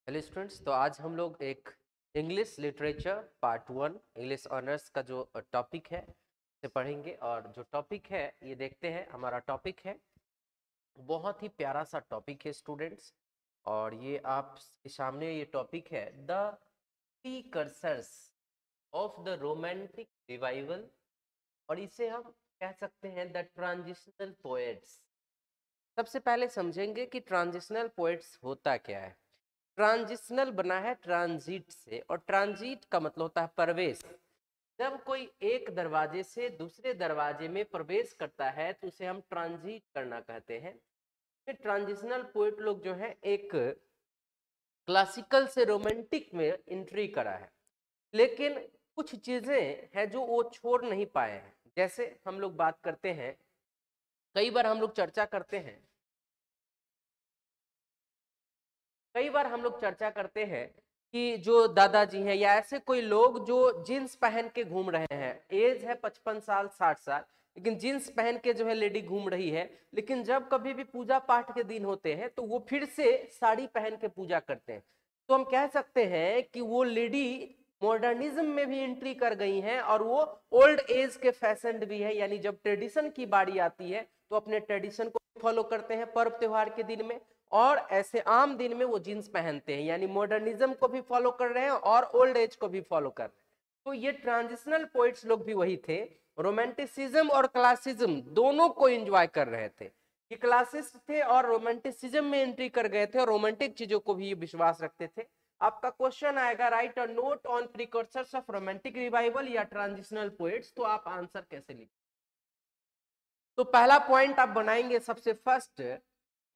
Hello students, तो आज हम लोग एक English literature part 1 English honours का जो टॉपिक है से पढ़ेंगे। और जो टॉपिक है ये देखते हैं। हमारा टॉपिक है, बहुत ही प्यारा सा टॉपिक है स्टूडेंट्स। और ये आपके सामने ये टॉपिक है the precursors of the romantic revival, और इसे हम कह सकते हैं द ट्रांजिशनल पोएट्स। सबसे पहले समझेंगे कि ट्रांजिशनल पोएट्स होता क्या है। ट्रांजिशनल बना है ट्रांजिट से, और ट्रांजिट का मतलब होता है प्रवेश। जब कोई एक दरवाजे से दूसरे दरवाजे में प्रवेश करता है तो उसे हम ट्रांजिट करना कहते हैं। फिर ट्रांजिशनल पोएट लोग जो है एक क्लासिकल से रोमांटिक में एंट्री करा है, लेकिन कुछ चीजें हैं जो वो छोड़ नहीं पाए हैं। जैसे हम लोग बात करते हैं, कई बार हम लोग चर्चा करते हैं कि जो दादाजी हैं या ऐसे कोई लोग जो जींस पहन के घूम रहे हैं, एज है 55 साल 60 साल, लेकिन जींस पहन के जो है लेडी घूम रही है, लेकिन जब कभी भी पूजा पाठ के दिन होते हैं तो वो फिर से साड़ी पहन के पूजा करते हैं। तो हम कह सकते हैं कि वो लेडी मॉडर्निज्म में भी एंट्री कर गई हैं, और वो ओल्ड एज के फैशन भी है। यानी जब ट्रेडिशन की बारी आती है तो अपने ट्रेडिशन को फॉलो करते हैं पर्व त्योहार के दिन में, और ऐसे आम दिन में वो जींस पहनते हैं। यानी मॉडर्निज्म को भी फॉलो कर रहे हैं और ओल्ड एज को भी फॉलो कर रहे हैं। तो ये ट्रांजिशनल पोइट्स लोग भी वही थे। रोमांटिसिज्म और क्लासिज्म दोनों को एंजॉय कर रहे थे। ये क्लासिस्ट थे और रोमांटिसिज्म में एंट्री कर गए थे, और रोमांटिक चीजों को भी ये विश्वास रखते थे। आपका क्वेश्चन आएगा, right a note on precursors of romantic revival या ट्रांजिशनल पोइट्स। तो आप आंसर कैसे लिखें? तो पहला पॉइंट आप बनाएंगे सबसे first,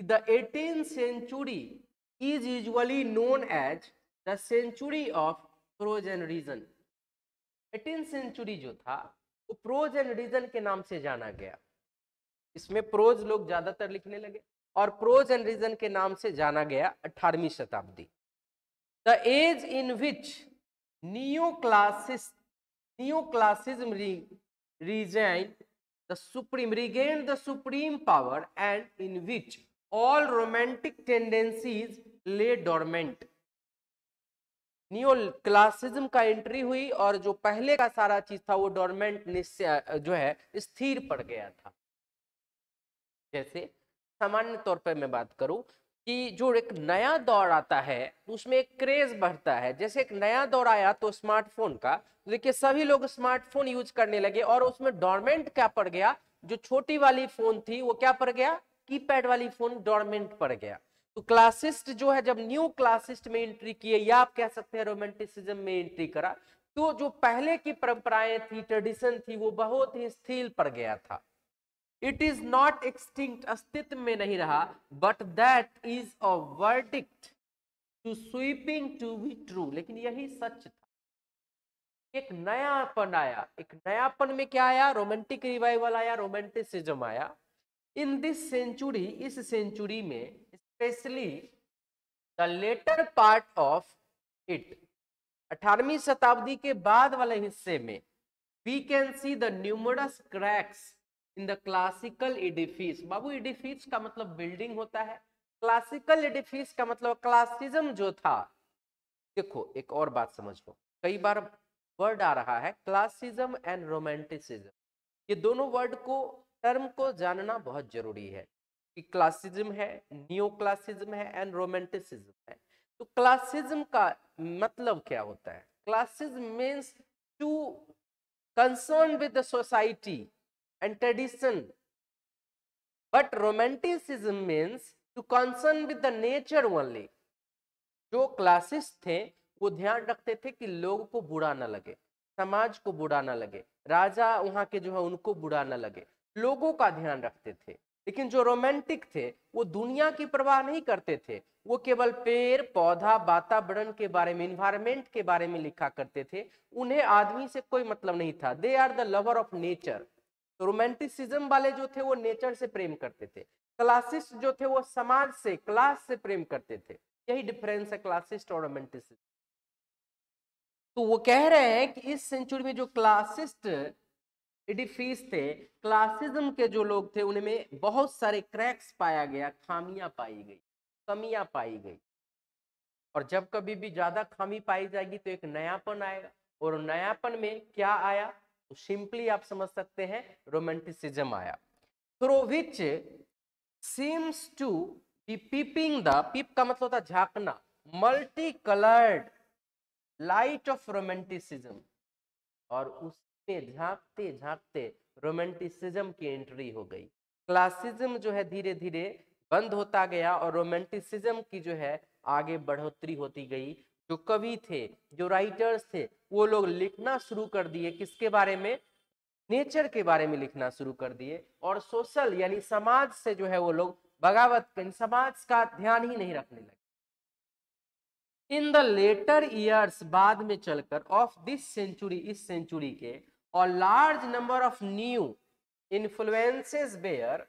the 18th century is usually known as the century of prose and reason. 18th century जो था वो प्रोज एंड रीजन के नाम से जाना गया। इसमें प्रोज लोग ज्यादातर लिखने लगे और प्रोज एंड रीजन के नाम से जाना गया 18वीं शताब्दी। The age in which neoclassicism regained the supreme power, and in which all romantic tendencies lay dormant। Neo classicism का एंट्री हुई और जो पहले का सारा चीज था वो डोरमेंट जो है स्थिर पड़ गया था। जैसे सामान्य तौर पर मैं बात करूं कि जो एक नया दौर आता है उसमें एक क्रेज बढ़ता है। जैसे एक नया दौर आया तो स्मार्टफोन का, देखिए सभी लोग स्मार्टफोन यूज करने लगे, और उसमें डोरमेंट क्या पड़ गया, जो छोटी वाली फोन थी वो क्या पड़ गया, कीपैड वाली फोन डोरमेंट पड़ गया। तो क्लासिस्ट जो है जब न्यू क्लासिस्ट में एंट्री किए, या आप कह सकते हैं रोमांटिसिज्म में एंट्री करा, तो जो पहले की परंपराएं थी, ट्रेडिशन थी, वो बहुत ही स्थिर पड़ गया था। इट इज नॉट एक्सटिंक्ट, अस्तित्व में नहीं रहा, but that is a verdict too sweeping to be true. लेकिन यही सच था। एक नयापन आया, एक नयापन में क्या आया, रोमांटिक रिवाइवल आया, रोमांटिसिज्म आया। इन दिस सेंचुरी, इस सेंचुरी में specially the latter part of it, 18वीं शताब्दी के बाद वाले हिस्से में, we can see the numerous cracks in the classical edifice. बाबू एडिफिस का मतलब बिल्डिंग होता है, क्लासिकल एडिफिस का मतलब क्लासिज्म जो था। देखो एक और बात समझ लो, कई बार वर्ड आ रहा है क्लासिज्म एंड रोमांटिसिज्म, ये दोनों वर्ड को, टर्म को जानना बहुत जरूरी है कि क्लासिज्म है, न्यू क्लासिज्म है एंड रोमांटिसिज्म है। तो क्लासिज्म का मतलब क्या होता है? Classicism means to concern with the society and tradition, but romanticism means to concern with the nature only. जो क्लासिस्ट थे वो ध्यान रखते थे कि लोगों को बुरा ना लगे, समाज को बुरा ना लगे, राजा वहां के जो है उनको बुरा ना लगे, लोगों का ध्यान रखते थे। लेकिन जो रोमांटिक थे वो दुनिया की परवाह नहीं करते थे, वो केवल पेड़ पौधा वातावरण के बारे में, इन्वायरमेंट के बारे में लिखा करते थे। उन्हें आदमी से कोई मतलब नहीं था। They are the lover of nature. तो रोमांटिसिज्म वाले जो थे वो नेचर से प्रेम करते थे, क्लासिस्ट जो थे वो समाज से, क्लास से प्रेम करते थे। यही डिफरेंस है क्लासिस्ट और रोमांटिसिज्म। तो वो कह रहे हैं कि इस सेंचुरी में जो क्लासिस्ट एडिफिस थे, क्लासिज्म के जो लोग थे, उनमें बहुत सारे क्रैक्स पाया गया, खामियां पाई गई, कमियां पाई गई। और जब कभी भी ज्यादा खामी पाई जाएगी तो एक नयापन आएगा, और नयापन में क्या आया तो सिंपली आप समझ सकते हैं रोमांटिसिज्म आया। Through which seems to be peeping the, peep का मतलब होता है झांकना, multi coloured light of romanticism, और उसमें झांकते झांकते रोमांटिसिज्म की एंट्री हो गई। क्लासिज्म जो है धीरे धीरे बंद होता गया और रोमांटिसिज्म की जो है आगे बढ़ोतरी होती गई। जो कवि थे, जो राइटर्स थे, वो लोग लिखना शुरू कर दिए किसके बारे में, नेचर के बारे में लिखना शुरू कर दिए, और सोशल यानी समाज से जो है वो लोग बगावत, समाज का ध्यान ही नहीं रखने लगे। इन द लेटर ईयर्स, बाद में चलकर, ऑफ दिस सेंचुरी, इस सेंचुरी के, और large number of new influences bear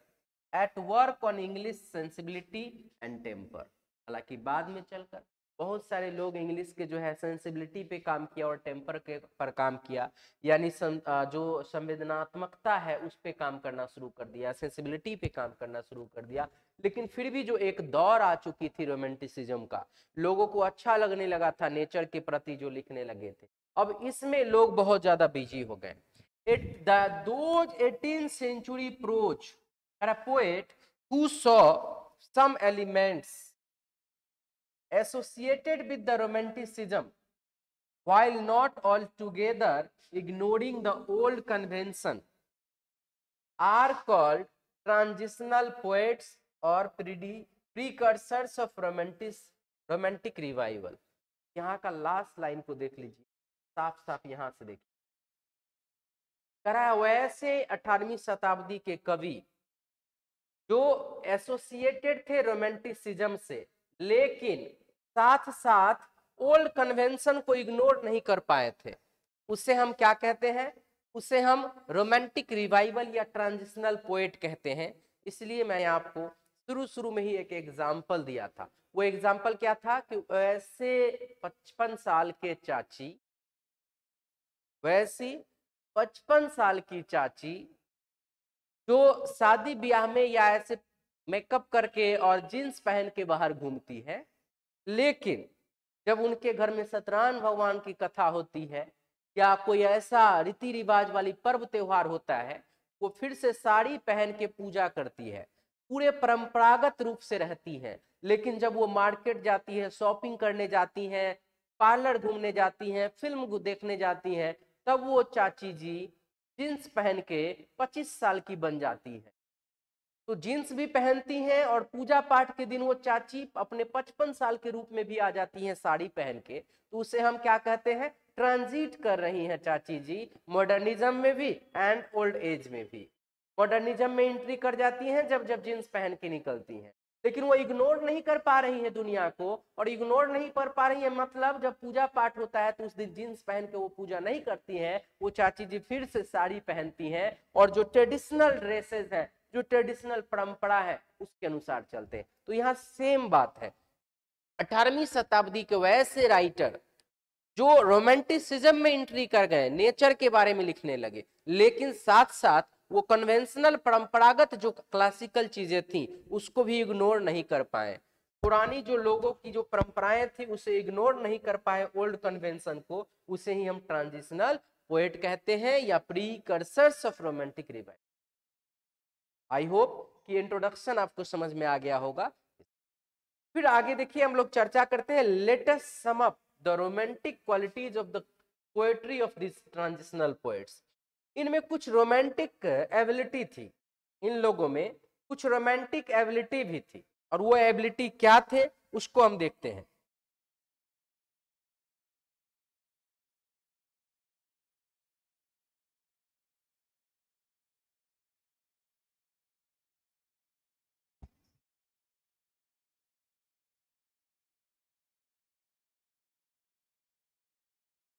at work on English sensibility and temper. हालांकि बाद में चलकर बहुत सारे लोग इंग्लिश के जो है सेंसिबिलिटी पे काम किया और टेम्पर के पर काम किया, यानी जो संवेदनात्मकता है उस पे काम करना शुरू कर दिया, सेंसिबिलिटी पे काम करना शुरू कर दिया। लेकिन फिर भी जो एक दौर आ चुकी थी रोमांटिसिज्म का, लोगों को अच्छा लगने लगा था नेचर के प्रति जो लिखने लगे थे, अब इसमें लोग बहुत ज्यादा बिजी हो गए। Those 18th century prose are a poet who saw some elements associated with the romanticism while not altogether ignoring the old convention are called transitional poets or precursors of romantic revival। यहाँ का last line को देख लीजिए, साफ साफ यहाँ से देखिए, करा वैसे 18वीं शताब्दी के कवि जो एसोसिएटेड थे रोमांटिसिज्म से, लेकिन साथ साथ ओल्ड कन्वेंशन को इग्नोर नहीं कर पाए थे, उससे हम क्या कहते हैं, उसे हम रोमांटिक रिवाइवल या ट्रांजिशनल पोएट कहते हैं। इसलिए मैंने आपको शुरू में ही एक एग्जाम्पल दिया था। वो एग्जाम्पल क्या था कि वैसे 55 साल के चाची, वैसी 55 साल की चाची जो शादी ब्याह में या ऐसे मेकअप करके और जींस पहन के बाहर घूमती है, लेकिन जब उनके घर में सत्यनारायण भगवान की कथा होती है या कोई ऐसा रीति रिवाज वाली पर्व त्योहार होता है, वो फिर से साड़ी पहन के पूजा करती है, पूरे परंपरागत रूप से रहती है। लेकिन जब वो मार्केट जाती है, शॉपिंग करने जाती हैं, पार्लर घूमने जाती हैं, फिल्म देखने जाती हैं, तब वो चाची जी जींस पहन के 25 साल की बन जाती है। तो जींस भी पहनती हैं और पूजा पाठ के दिन वो चाची अपने 55 साल के रूप में भी आ जाती हैं साड़ी पहन के। तो उसे हम क्या कहते हैं, ट्रांजिट कर रही हैं चाची जी, मॉडर्निज्म में भी एंड ओल्ड एज में भी। मॉडर्निज्म में एंट्री कर जाती हैं जब जब जींस पहन के निकलती हैं, लेकिन वो इग्नोर नहीं कर पा रही है दुनिया को, और इग्नोर नहीं कर पा रही है मतलब जब पूजा पाठ होता है तो उस दिन जींस पहन के वो पूजा नहीं करती हैं, वो चाची जी फिर से साड़ी पहनती हैं और जो ट्रेडिशनल ड्रेसेस है, जो ट्रेडिशनल परंपरा है उसके अनुसार चलते हैं। तो यहाँ सेम बात है, 18वीं शताब्दी के वैसे राइटर जो रोमांटिसिज्म में एंट्री कर गए, नेचर के बारे में लिखने लगे, लेकिन साथ साथ वो कन्वेंशनल परंपरागत जो क्लासिकल चीजें थी उसको भी इग्नोर नहीं कर पाए। पुरानी जो लोगों की जो परंपराएं थी उसे इग्नोर नहीं कर पाए, ओल्ड कन्वेंशन को, उसे ही हम ट्रांजिशनल पोएट कहते हैं या precursors of romantic revival. I hope कि इंट्रोडक्शन आपको समझ में आ गया होगा। फिर आगे देखिए हम लोग चर्चा करते हैं, let us sum up the romantic qualities of the poetry of this transitional poets. इनमें कुछ रोमांटिक एबिलिटी थी, इन लोगों में कुछ रोमांटिक एबिलिटी भी थी, और वो एबिलिटी क्या थे उसको हम देखते हैं।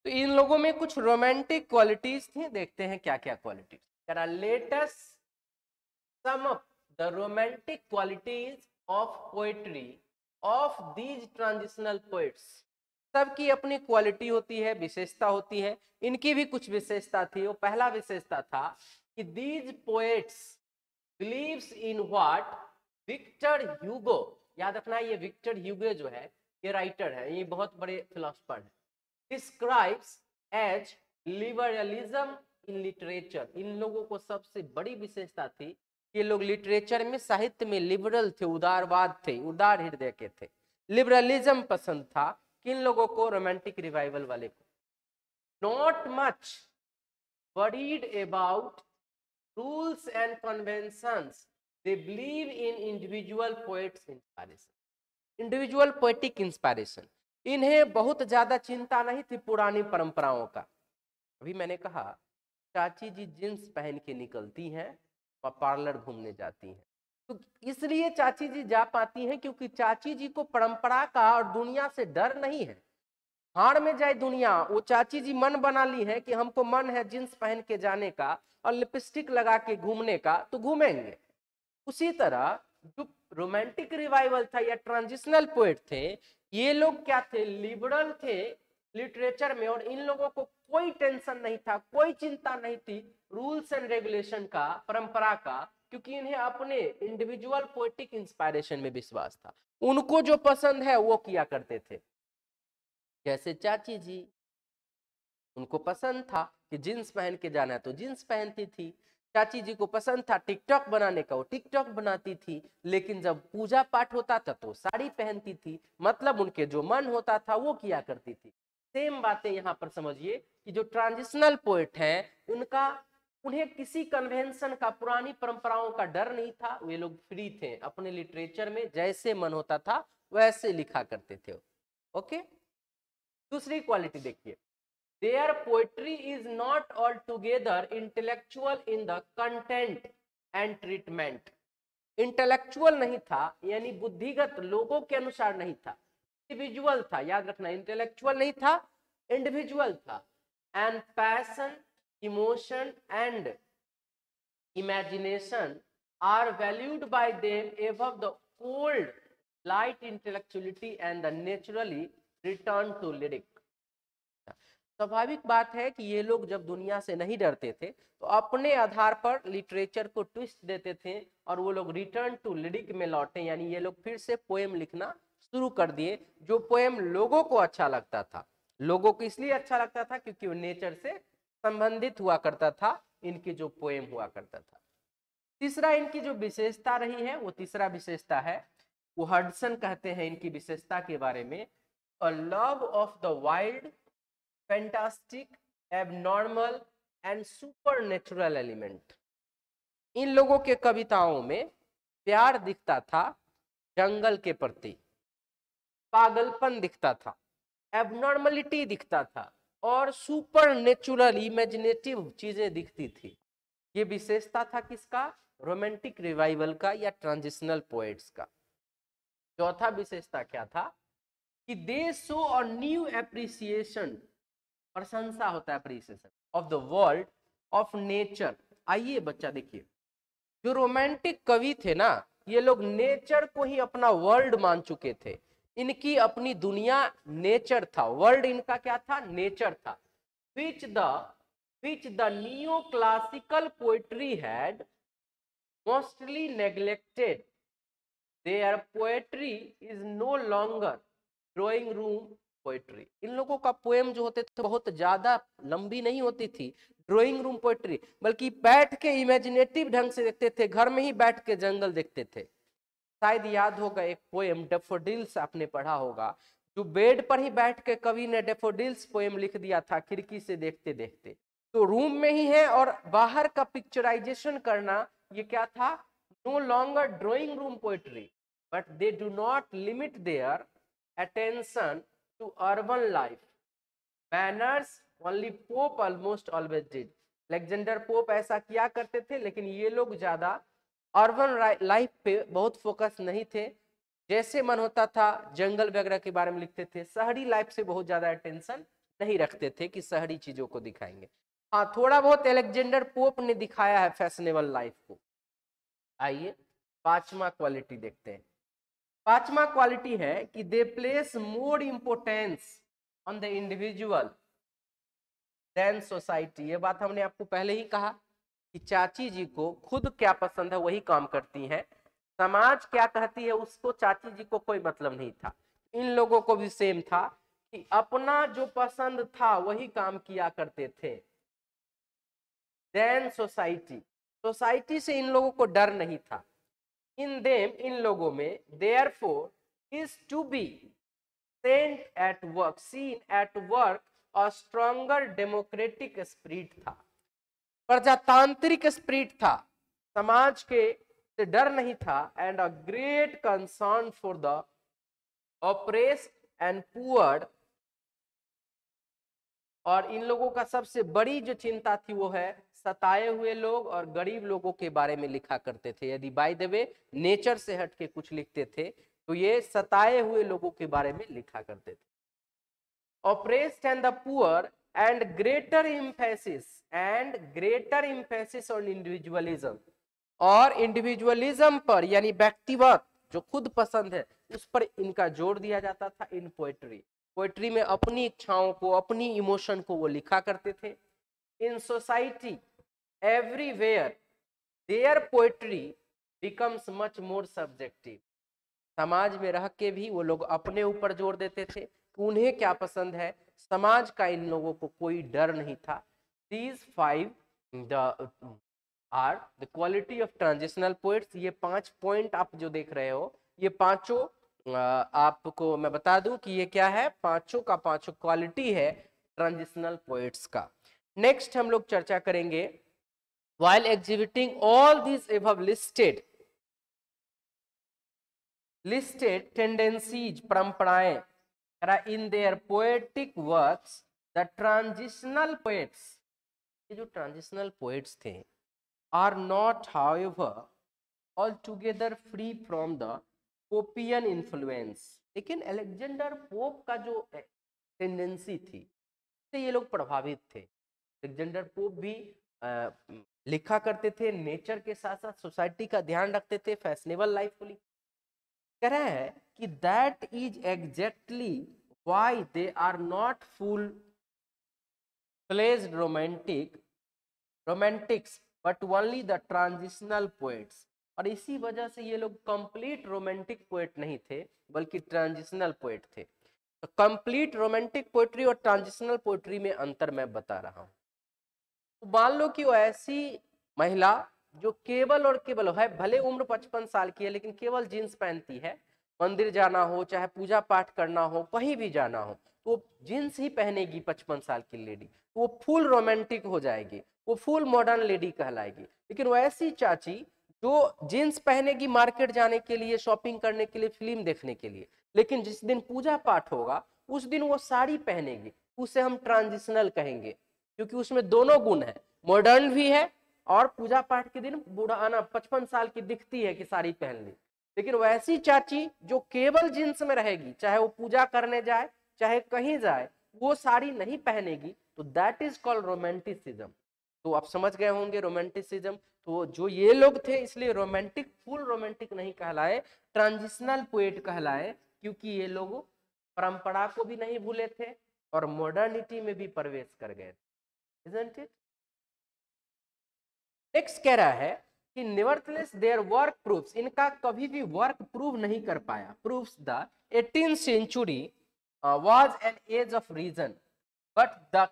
तो इन लोगों में कुछ रोमांटिक क्वालिटीज थी, देखते हैं क्या क्या qualities. Let us sum up the romantic qualities of poetry of these transitional poets. सबकी अपनी क्वालिटी होती है, विशेषता होती है, इनकी भी कुछ विशेषता थी। वो पहला विशेषता था कि these poets believes in what Victor Hugo, याद रखना ये विक्टर ह्यूगो जो है ये राइटर है, ये बहुत बड़े फिलोसफर है। Describes as liberalism in literature, इन लोगों को सबसे बड़ी विशेषता थी, ये लोग लिटरेचर में, साहित्य में लिबरल थे, उदारवाद थे, उदार हृदय के थे। लिबरलिज्म पसंद था किन लोगों को? रोमांटिक रिवाइवल वाले को। Not much worried about rules and conventions, they believe in individual poets inspiration, individual poetic inspiration. इन्हें बहुत ज्यादा चिंता नहीं थी पुरानी परंपराओं का। अभी मैंने कहा चाची जी जींस पहन के निकलती हैं और पार्लर घूमने जाती हैं, तो इसलिए चाची जी जा पाती हैं क्योंकि चाची जी को परंपरा का और दुनिया से डर नहीं है। हाड़ में जाए दुनिया, वो चाची जी मन बना ली है कि हमको मन है जींस पहन के जाने का और लिपस्टिक लगा के घूमने का, तो घूमेंगे। उसी तरह जो रोमांटिक रिवाइवल था या ट्रांजिशनल पोएट थे, ये लोग क्या थे? लिबरल थे लिटरेचर में, और इन लोगों को कोई टेंशन नहीं था, कोई चिंता नहीं थी रूल्स एंड रेगुलेशन का, परंपरा का, क्योंकि इन्हें अपने इंडिविजुअल पोएटिक इंस्पायरेशन में विश्वास था। उनको जो पसंद है वो किया करते थे। जैसे चाची जी, उनको पसंद था कि जींस पहन के जाना है तो जींस पहनती थी। चाची जी को पसंद था टिकटॉक बनाने का, वो टिकटॉक बनाती थी। लेकिन जब पूजा पाठ होता था तो साड़ी पहनती थी, मतलब उनके जो मन होता था वो किया करती थी। सेम बातें यहाँ पर समझिए कि जो ट्रांजिशनल पोएट हैं उन्हें किसी कन्वेंशन का, पुरानी परंपराओं का डर नहीं था। वे लोग फ्री थे, अपने लिटरेचर में जैसे मन होता था वैसे लिखा करते थे। ओके, दूसरी क्वालिटी देखिए, their poetry is not altogether intellectual in the content and treatment. Intellectual नहीं था, यानी बुद्धिगत लोगों के अनुसार नहीं था, इंडिविजुअल था। याद रखना, इंटेलेक्चुअल नहीं था, इंडिविजुअल था। And passion, emotion and imagination are valued by them above the cold light intellectuality and the naturally return to lyric. स्वाभाविक बात है कि ये लोग जब दुनिया से नहीं डरते थे तो अपने आधार पर लिटरेचर को ट्विस्ट देते थे और वो लोग रिटर्न टू लिरिक में लौटे, यानी ये लोग फिर से पोएम लिखना शुरू कर दिए, जो पोएम लोगों को अच्छा लगता था। लोगों को इसलिए अच्छा लगता था क्योंकि वो नेचर से संबंधित हुआ करता था, इनकी जो पोएम हुआ करता था। तीसरा इनकी जो विशेषता रही है, वो तीसरा विशेषता है, वो हडसन कहते हैं इनकी विशेषता के बारे में, a love of the wild, fantastic, abnormal and supernatural element. इन लोगों के कविताओं में प्यार दिखता था जंगल के प्रति, पागलपन दिखता था, एबनॉर्मलिटी दिखता था और सुपरनेचुरल इमेजिनेटिव चीजें दिखती थी। ये विशेषता था किसका? रोमांटिक रिवाइवल का या ट्रांजिशनल पोएट्स का। चौथा विशेषता क्या था कि दे शो अ न्यू एप्रिसिएशन, प्रशंसा होता है appreciation, of the world of nature. आइए बच्चा देखिए, जो रोमांटिक कवि थे ना, ये लोग नेचर को ही अपना वर्ल्ड मान चुके थे। इनकी अपनी दुनिया नेचर था, वर्ल्ड इनका क्या था? नेचर था। which the neoclassical poetry had mostly neglected. Their poetry is no longer drawing room poetry. इन लोगों का पोएम जो होते थे बहुत ज्यादा लंबी नहीं होती थी, ड्राइंग रूम पोएट्री, बल्कि बैठ के इमेजिनेटिव ढंग से देखते थे, घर में ही बैठ के जंगल देखते थे। शायद याद होगा एक पोएम डेफोडिल्स, आपने पढ़ा होगा, जो बेड पर ही बैठ के कवि ने डेफोडिल्स पोएम लिख दिया था खिड़की से देखते देखते। तो रूम में ही है और बाहर का पिक्चराइजेशन करना, ये क्या था? No longer drawing room poetry, but they do not limit their attention to urban life manners, only Pope almost always did. Alexander pope ऐसा किया करते थे, लेकिन ये लोग ज्यादा अर्बन लाइफ पे बहुत फोकस नहीं थे। जैसे मन होता था जंगल वगैरह के बारे में लिखते थे, शहरी लाइफ से बहुत ज्यादा अटेंशन नहीं रखते थे कि शहरी चीजों को दिखाएंगे। हाँ, थोड़ा बहुत अलेक्जेंडर पोप ने दिखाया है फैशनेबल लाइफ को। आइए पांचवा क्वालिटी देखते हैं। पांचवा क्वालिटी है कि they place more importance on the individual than society. ये बात हमने आपको पहले ही कहा कि चाची जी को खुद क्या पसंद है वही काम करती हैं, समाज क्या कहती है उसको चाची जी को कोई मतलब नहीं था। इन लोगों को भी सेम था कि अपना जो पसंद था वही काम किया करते थे। देन सोसाइटी से इन लोगों को डर नहीं था। इन देम, इन लोगों में, therefore is to be seen at work a stronger democratic spirit था, प्रजातांत्रिक स्पिरिट था, समाज के से डर नहीं था, and a great concern for the oppressed and poor. और इन लोगों का सबसे बड़ी जो चिंता थी वो है सताए हुए लोग और गरीब लोगों के बारे में लिखा करते थे। यदि बाय द वे नेचर से हट के कुछ लिखते थे तो ये सताए हुए लोगों के बारे में लिखा करते थे। Oppressed and the poor and greater emphasis on individualism, और इंडिविजुअलिज्म पर यानी व्यक्तिगत जो खुद पसंद है उस पर इनका जोर दिया जाता था। इन पोएट्री में अपनी इच्छाओं को, अपनी इमोशन को वो लिखा करते थे। In society everywhere their poetry becomes much more subjective, समाज में रह के भी वो लोग अपने ऊपर जोर देते थे कि उन्हें क्या पसंद है, समाज का इन लोगों को कोई डर नहीं था। These 5 are the quality of transitional poets. ये 5 पॉइंट आप जो देख रहे हो ये पांचों आपको मैं बता दूं कि ये क्या है, पांचों का पांचों क्वालिटी है ट्रांजिशनल पोएट्स का। नेक्स्ट हम लोग चर्चा करेंगे while exhibiting all these above listed tendencies, परंपराएं, in their poetic works the transitional poets, ये जो ट्रांजिशनल पोएट्स थे are not however altogether free from the Popean influence. लेकिन अलेक्जेंडर पोप का जो टेंडेंसी थी से ये लोग प्रभावित थे। अलेक्जेंडर पोप भी लिखा करते थे, नेचर के साथ साथ सोसाइटी का ध्यान रखते थे, फैशनेबल लाइफ को कह रहे हैं कि that is exactly why they are not full fledged romantics but only the transitional poets. और इसी वजह से ये लोग कंप्लीट रोमांटिक पोएट नहीं थे बल्कि ट्रांजिशनल पोएट थे। तो कंप्लीट रोमांटिक पोएट्री और ट्रांजिशनल पोएट्री में अंतर मैं बता रहा हूं। तो मान लो कि वो ऐसी महिला जो केवल और केवल है, भले उम्र 55 साल की है लेकिन केवल जींस पहनती है, मंदिर जाना हो चाहे पूजा पाठ करना हो कहीं भी जाना हो तो जींस ही पहनेगी 55 साल की लेडी, वो फुल रोमांटिक हो जाएगी, वो फुल मॉडर्न लेडी कहलाएगी। लेकिन वो ऐसी चाची जो जींस पहनेगी मार्केट जाने के लिए, शॉपिंग करने के लिए, फिल्म देखने के लिए, लेकिन जिस दिन पूजा पाठ होगा उस दिन वो साड़ी पहनेगी, उसे हम ट्रांजिशनल कहेंगे क्योंकि उसमें दोनों गुण है, मॉडर्न भी है और पूजा पाठ के दिन बूढ़ाना 55 साल की दिखती है कि साड़ी पहन ली। लेकिन वैसी चाची जो केवल जींस में रहेगी, चाहे वो पूजा करने जाए चाहे कहीं जाए, वो साड़ी नहीं पहनेगी, तो दैट इज कॉल्ड रोमांटिसिज्म। तो आप समझ गए होंगे रोमांटिसिज्म। तो जो ये लोग थे इसलिए रोमांटिक, फुल रोमांटिक नहीं कहलाए, ट्रांजिशनल पोएट कहलाए, क्योंकि ये लोग परंपरा को भी नहीं भूले थे और मॉडर्निटी में भी प्रवेश कर गए। Isn't it? नेक्स्ट कह रहा है कि nevertheless their work proves, इनका कभी भी वर्क प्रूव नहीं कर पाया, proves the 18th century was an age of reason but the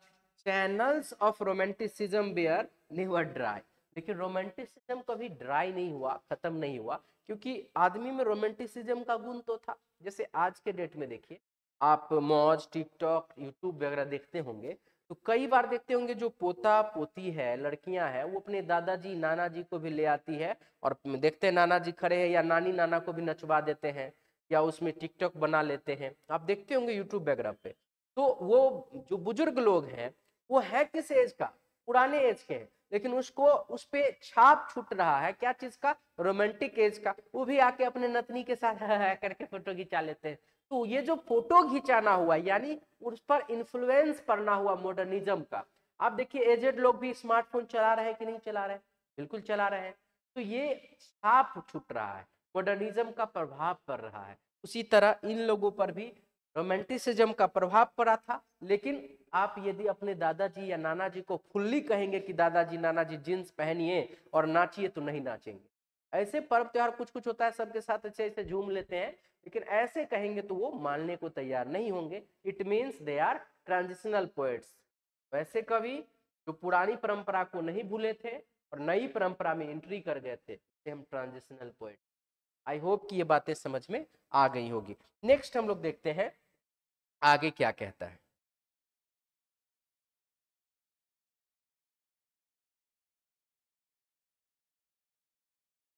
channels of romanticism were never dry। लेकिन रोमांटिसिज्म कभी ड्राई नहीं हुआ, खत्म नहीं हुआ, क्योंकि आदमी में रोमांटिसिज्म का गुण तो था। जैसे आज के डेट में देखिए, आप मौज, टिकटॉक, यूट्यूब वगैरह देखते होंगे तो कई बार देखते होंगे जो पोता पोती है, लड़कियां हैं, वो अपने दादाजी नाना जी को भी ले आती है और देखते हैं नाना जी खड़े हैं या नानी नाना को भी नचवा देते हैं या उसमें टिकटॉक बना लेते हैं, आप देखते होंगे यूट्यूब वगैरह पे। तो वो जो बुजुर्ग लोग हैं वो है किस एज का, पुराने एज के हैं, लेकिन उसको उस पे छाप छूट रहा है क्या चीज का, रोमांटिक एज का। वो भी आके अपने नतनी के साथ करके फोटो खिंचा लेते हैं। तो ये जो फोटो खिंचाना हुआ यानी उस पर इन्फ्लुएंस पड़ना हुआ मॉडर्निज्म का। आप देखिए एजेड लोग भी स्मार्टफोन चला रहे हैं कि नहीं चला रहे हैं, बिल्कुल चला रहे हैं। तो ये छाप छूट रहा है, मॉडर्निज्म का प्रभाव पड़ रहा है। उसी तरह इन लोगों पर भी रोमांटिसिज्म का प्रभाव पड़ा था। लेकिन आप यदि अपने दादाजी या नाना जी को फुल्ली कहेंगे कि दादाजी नाना जी जींस पहनिए और नाचिए तो नहीं नाचेंगे। ऐसे पर्व त्योहार कुछ कुछ होता है सबके साथ अच्छे ऐसे झूम लेते हैं, लेकिन ऐसे कहेंगे तो वो मानने को तैयार नहीं होंगे। It means they are transitional poets. वैसे कवि जो पुरानी परंपरा को नहीं भूले थे और नई परंपरा में एंट्री कर गए थे, हम ट्रांजिशनल पोएट। आई होप कि ये बातें समझ में आ गई होगी। नेक्स्ट हम लोग देखते हैं आगे क्या कहता है।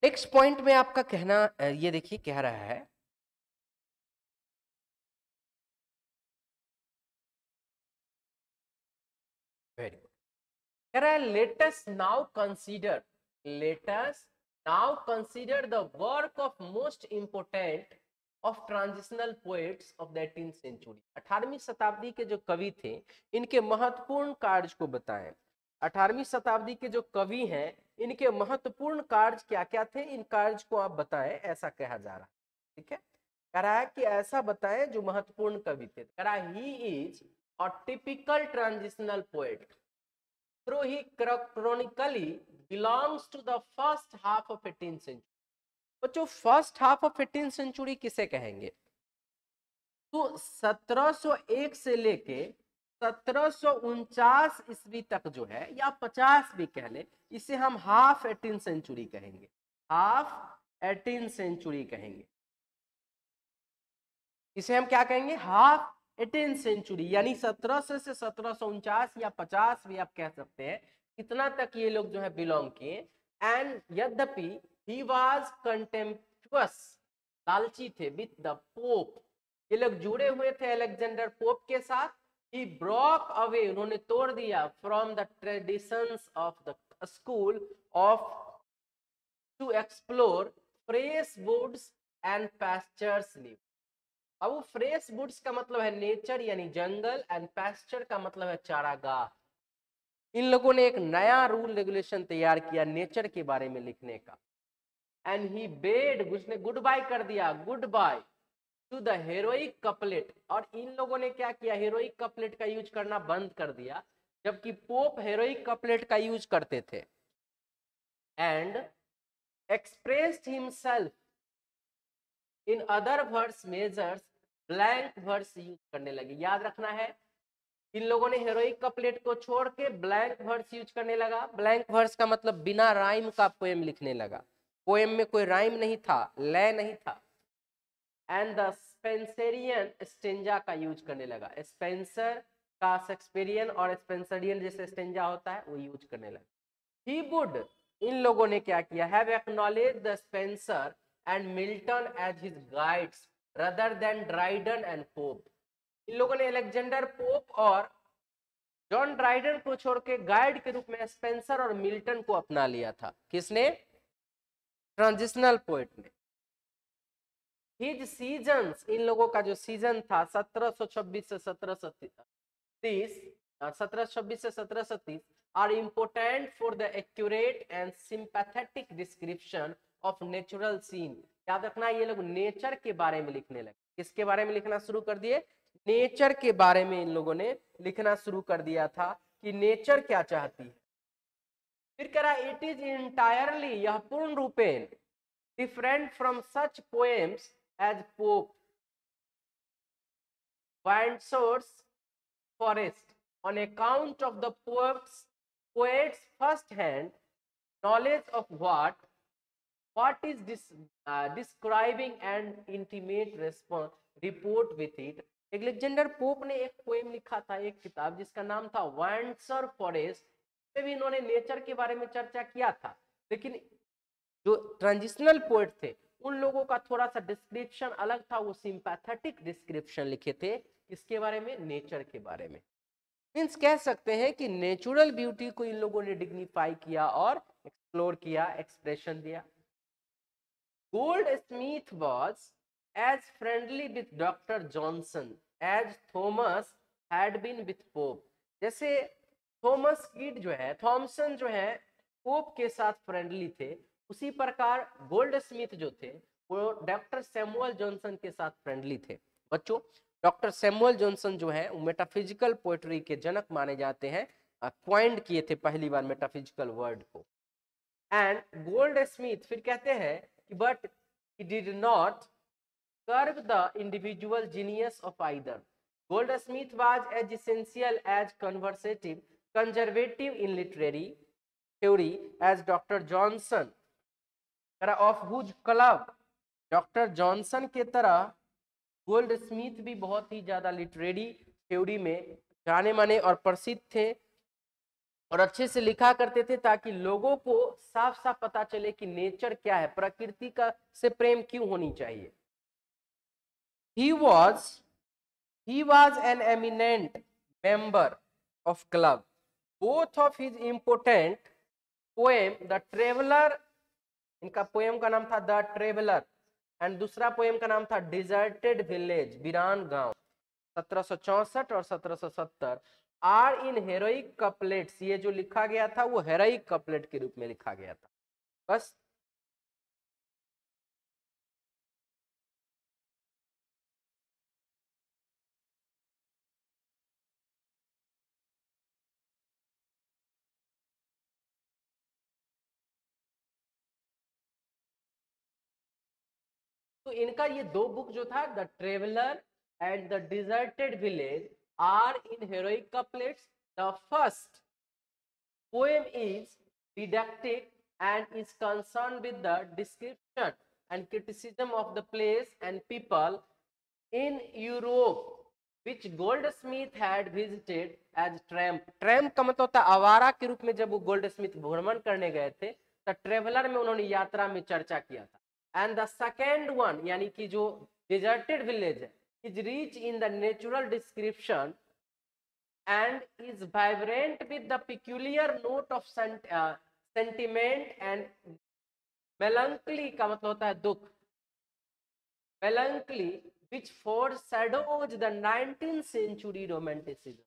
नेक्स्ट पॉइंट में आपका कहना ये देखिए कह रहा है, वेरी गुड, कह रहा है let's now consider the work of most important of transitional poets of the 18th century. 18वीं शताब्दी के जो कवि थे इनके महत्वपूर्ण कार्य को बताएं। 18वीं शताब्दी के जो कवि हैं इनके महत्वपूर्ण कार्य क्या क्या थे, इन कार्य को आप बताएं, ऐसा कहा जा रहा है। ठीक है, कह रहा है कि ऐसा बताएं जो महत्वपूर्ण कवि थे। कह रहा है he is a typical transitional poet through he chronically belongs to the first half of 18th century। बच्चों first half of 18th century किसे कहेंगे? तो 1701 से लेके 1749 ईस्वी तक जो है, या 50 भी कह ले, इसे हम हाफ 18th सेंचुरी कहेंगे, हाफ 18th सेंचुरी कहेंगे। इसे हम क्या कहेंगे? हाफ 18th सेंचुरी, यानी 1700 से 1749 या 50 भी आप कह सकते हैं, इतना तक ये लोग जो है बिलोंग किए। एंड यद्यपि ही वाज कंटेम्प्चुअस, लालची थे, विद द पोप, ये लोग जुड़े हुए थे अलेक्जेंडर पोप के साथ। ही ब्रोक अवे, उन्होंने तोड़ दिया, from the traditions of the school of to explore fresh woods and pastures live. अब वो फ्रेश वुड्स का मतलब है नेचर यानी जंगल, एंड पैस्चर का मतलब है चारागाह। इन लोगों ने एक नया रूल रेगुलेशन तैयार किया नेचर के बारे में लिखने का। एंड ही बेड, उसने गुड बाय कर दिया, good by two the heroic couplet. और इन लोगों ने क्या किया? हेरोइक कपलेट का यूज करना बंद कर दिया, जबकि पोप हेरोइक कपलेट का यूज करते थे। And expressed himself in other verse measures, blank verse use करने लगे। याद रखना है, इन लोगों ने हेरोइक कपलेट को छोड़ के ब्लैंक वर्स यूज करने लगा। ब्लैंक वर्स का मतलब बिना राइम का पोएम लिखने लगा। पोएम में कोई राइम नहीं था, लय नहीं था। एंड द स्पेंसरियन स्टेंजा का यूज करने लगा। स्पेंसर का शेक्सपियरियन और स्पेंसरियन जैसे स्टेंजा होता है वो यूज करने लगा। ही वुड, इन लोगों ने क्या किया? Have acknowledge the Spenser and Milton as his guides rather than Dryden and Pope. इन लोगों ने अलेक्जेंडर पोप और जॉन ड्राइडन को छोड़ के गाइड के रूप में स्पेंसर और मिल्टन को अपना लिया था। किसने? ट्रांजिशनल पोएट ने। हिज सीजन्स, इन लोगों का जो सीजन था 1726 से 1730 are important for the accurate and sympathetic description of natural scene. याद रखना, ये लोग नेचर के बारे में लिखने लगे। किसके बारे में लिखना शुरू कर दिए? नेचर के बारे में इन लोगों ने लिखना शुरू कर दिया था कि नेचर क्या चाहती है। फिर कह रहा इट इज इंटायरली, यह पूर्ण रूपेण different from such poems as Pope Windsor's forest on account of the poet's first hand knowledge of what is describing and intimate response report with it। Alexander pope ने एक poem लिखा था, एक किताब जिसका नाम था वाइंडसर फॉरेस्ट, में भी इन्होंने नेचर के बारे में चर्चा किया था। लेकिन जो ट्रांजिशनल पोएट थे उन लोगों का थोड़ा सा डिस्क्रिप्शन अलग था, वो सिंपैथेटिक डिस्क्रिप्शन लिखे थे। इसके बारे में? नेचर के बारे में। मीन्स कह सकते हैं कि नेचुरल ब्यूटी को इन लोगों ने डिग्निफाई किया और एक्सप्लोर किया, एक्सप्रेशन दिया। Goldsmith was as friendly with doctor Johnson as Thomas had been with Pope. जैसे थॉमस कीड जो है, थॉमसन जो है पोप के साथ फ्रेंडली थे, उसी प्रकार गोल्ड स्मिथ जो थे वो डॉक्टर सैमुअल जॉनसन के साथ फ्रेंडली थे। बच्चों, डॉक्टर सैमुअल जॉनसन जो है वो मेटाफिजिकल पोएट्री के जनक माने जाते हैं, क्वाइंड किए थे पहली बार मेटाफिजिकल वर्ड को। एंड गोल्ड स्मिथ फिर कहते हैं कि but he did not curb the individual genius of either. Goldsmith was as essential as conservative in literary theory as Dr. Johnson, of whose club doctor Johnson के तरह gold Smith भी बहुत ही ज्यादा literary theory में जाने माने और प्रसिद्ध थे और अच्छे से लिखा करते थे ताकि लोगों को साफ साफ पता चले कि नेचर क्या है, प्रकृति का से प्रेम क्यों होनी चाहिए. He was an eminent member of club. Both of his important poem, The Traveler, इनका पोएम का नाम था द ट्रेवलर एंड दूसरा पोएम का नाम था डिजर्टेड विलेज, वीरान गांव, 1764 और 1770, आर इन हेरोइक कपलेट्स. ये जो लिखा गया था वो हेरोइक कपलेट के रूप में लिखा गया था. बस तो इनका ये दो बुक जो था the Traveller and the Deserted Village are in heroic couplets. The first poem is didactic and is concerned with the description and criticism of the place and people in Europe which Goldsmith had visited as tramp. Tramp का मतलब होता है आवारा के रूप में. जब वो गोल्डस्मिथ भ्रमण करने गए थे तो ट्रेवलर में उन्होंने यात्रा में चर्चा किया था. एंड द सेकेंड वन यानी कि जो डिजर्टेड विलेज है is rich in the natural description and is vibrant with the peculiar note of sentiment and melancholy का मतलब होता है दुख, melancholy which foreshadows the 19th century romanticism.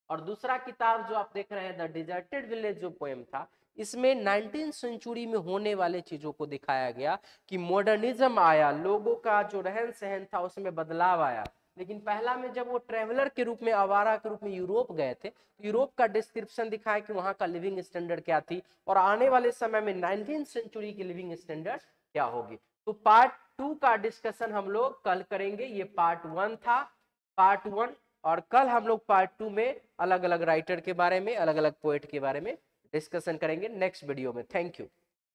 और दूसरा किताब जो आप देख रहे हैं द डिजर्टेड विलेज जो पोएम था इसमें 19th सेंचुरी में होने वाले चीजों को दिखाया गया कि मॉडर्निज्म आया, लोगों का जो रहन सहन था उसमें बदलाव आया. लेकिन पहला में जब वो ट्रेवलर के रूप में आवारा के रूप में यूरोप गए थे तो यूरोप का डिस्क्रिप्शन दिखाया कि वहां का लिविंग स्टैंडर्ड क्या थी और आने वाले समय में 19th सेंचुरी की लिविंग स्टैंडर्ड क्या होगी. तो पार्ट 2 का डिस्कशन हम लोग कल करेंगे. ये पार्ट 1 था, पार्ट 1, और कल हम लोग पार्ट 2 में अलग अलग राइटर के बारे में, अलग अलग पोएट के बारे में डिस्कशन करेंगे नेक्स्ट वीडियो में. Thank you.